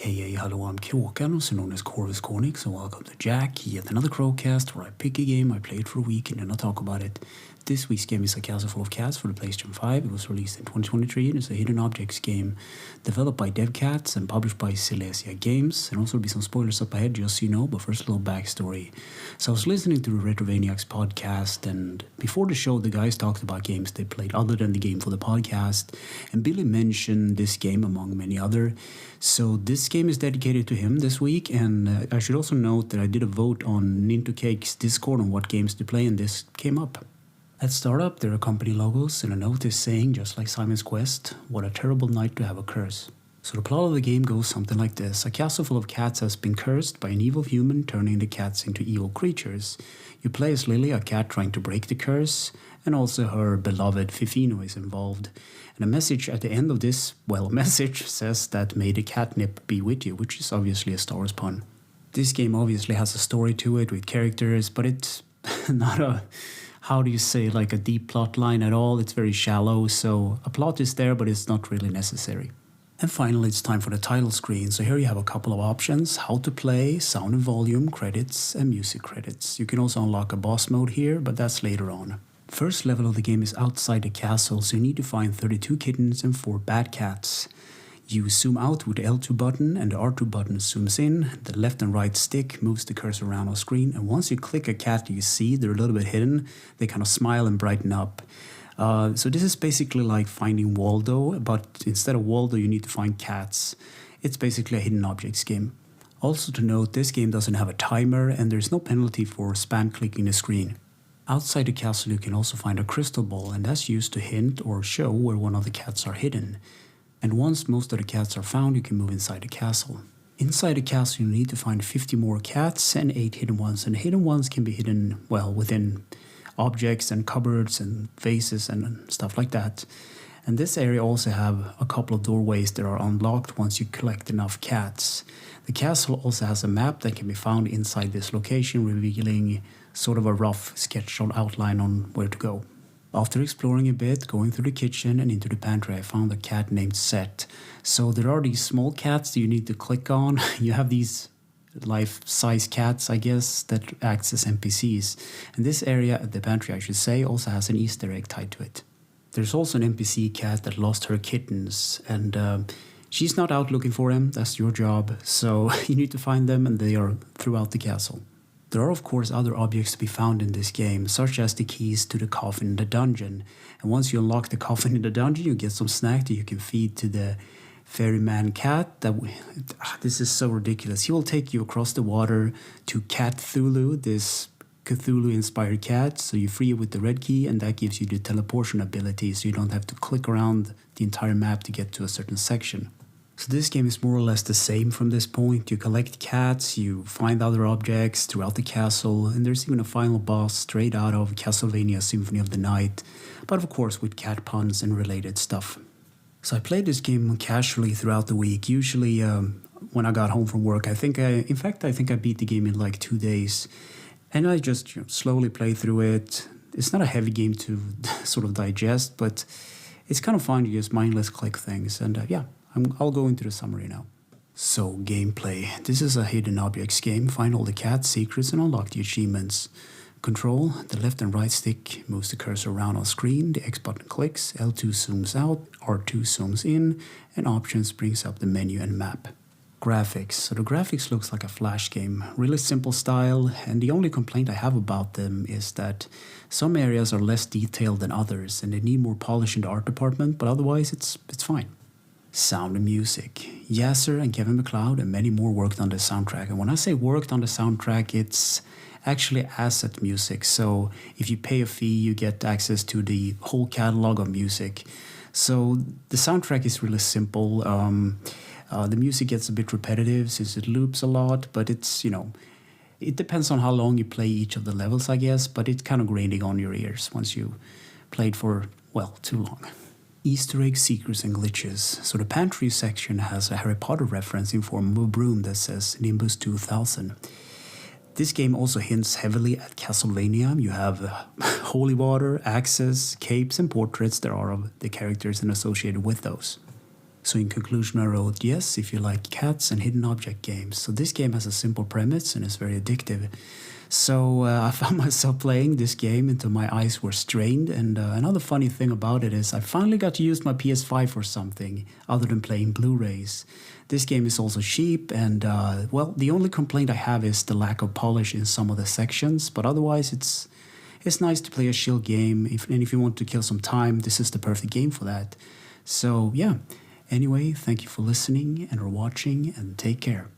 Hey, hello, I'm Kråkan, also known as Corvus Cornix, and welcome to Yacc, yet another Crowcast where I pick a game, I play it for a week, and then I talk about it. This week's game is A Castle Full of Cats for the PlayStation 5. It was released in 2023, and it's a hidden objects game developed by DevCats and published by Silesia Games. And also, there'll be some spoilers up ahead, just so you know, but first a little backstory. So I was listening to the Yacc Podcast, and before the show, the guys talked about games they played other than the game for the podcast, and Billy mentioned this game among many other. So this game is dedicated to him this week, and I should also note that I did a vote on Nintocake's Discord on what games to play, and this came up. At startup, there are company logos and a notice saying, just like Simon's Quest, what a terrible night to have a curse. So the plot of the game goes something like this. A castle full of cats has been cursed by an evil human turning the cats into evil creatures. You play as Lily, a cat trying to break the curse, and also her beloved Fifino is involved. And a message at the end of this, a message says that may the catnip be with you, which is obviously a Star Wars pun. This game obviously has a story to it with characters, but it's not a, like a deep plot line at all. It's very shallow, so a plot is there, but it's not really necessary. And finally, it's time for the title screen. So here you have a couple of options: how to play, sound and volume, credits, and music credits. You can also unlock a boss mode here, but that's later on. First level of the game is outside the castle, so you need to find 32 kittens and 4 bad cats. You zoom out with the L2 button, and the R2 button zooms in. The left and right stick moves the cursor around on screen, and once you click a cat you see, they're a little bit hidden. They kind of smile and brighten up. So this is basically like finding Waldo, but instead of Waldo you need to find cats. It's basically a hidden objects game. Also to note, this game doesn't have a timer, and there's no penalty for spam clicking the screen. Outside the castle you can also find a crystal ball, and that's used to hint or show where one of the cats are hidden. And once most of the cats are found, you can move inside the castle. Inside the castle you need to find 50 more cats and 8 hidden ones, and hidden ones can be hidden, within objects and cupboards and vases and stuff like that. And this area also have a couple of doorways that are unlocked once you collect enough cats. The castle also has a map that can be found inside this location, revealing sort of a rough sketched outline on where to go. After exploring a bit, going through the kitchen and into the pantry, I found a cat named Set. So there are these small cats that you need to click on. You have these life-size cats, I guess, that acts as NPCs. And this area at the pantry, I should say, also has an Easter egg tied to it. There's also an NPC cat that lost her kittens, and she's not out looking for them. That's your job. So you need to find them, and they are throughout the castle. There are of course other objects to be found in this game, such as the keys to the coffin in the dungeon. And once you unlock the coffin in the dungeon, you get some snack that you can feed to the ferryman cat. This is so ridiculous. He will take you across the water to Cat Thulu, this Cthulhu-inspired cat. So you free it with the red key, and that gives you the teleportation ability, so you don't have to click around the entire map to get to a certain section. So this game is more or less the same from this point. You collect cats, you find other objects throughout the castle, and there's even a final boss straight out of Castlevania Symphony of the Night, but of course with cat puns and related stuff. So I played this game casually throughout the week. Usually when I got home from work, I think I beat the game in like 2 days. And I just slowly played through it. It's not a heavy game to sort of digest, but it's kind of fun to just mindless click things. And I'll go into the summary now. So, gameplay. This is a hidden objects game. Find all the cat secrets and unlock the achievements. Control. The left and right stick moves the cursor around on screen. The X button clicks. L2 zooms out. R2 zooms in. And options brings up the menu and map. Graphics. So the graphics looks like a Flash game. Really simple style. And the only complaint I have about them is that some areas are less detailed than others, and they need more polish in the art department, but otherwise it's fine. Sound and music. Yacc and Kevin MacLeod and many more worked on the soundtrack. And when I say worked on the soundtrack, it's actually asset music. So if you pay a fee, you get access to the whole catalog of music. So the soundtrack is really simple. The music gets a bit repetitive since it loops a lot, but it's, it depends on how long you play each of the levels, I guess, but it's kind of grinding on your ears once you played for, too long. Easter egg secrets and glitches. So the pantry section has a Harry Potter reference in form of a broom that says Nimbus 2000. This game also hints heavily at Castlevania. You have holy water, axes, capes, and portraits that are of the characters and associated with those. So in conclusion, I wrote, yes, if you like cats and hidden object games. So this game has a simple premise and is very addictive. So I found myself playing this game until my eyes were strained. And another funny thing about it is I finally got to use my PS5 for something other than playing Blu-rays. This game is also cheap, and well, the only complaint I have is the lack of polish in some of the sections. But otherwise, it's nice to play a chill game. And if you want to kill some time, this is the perfect game for that. So yeah. Anyway, thank you for listening and for watching, and take care.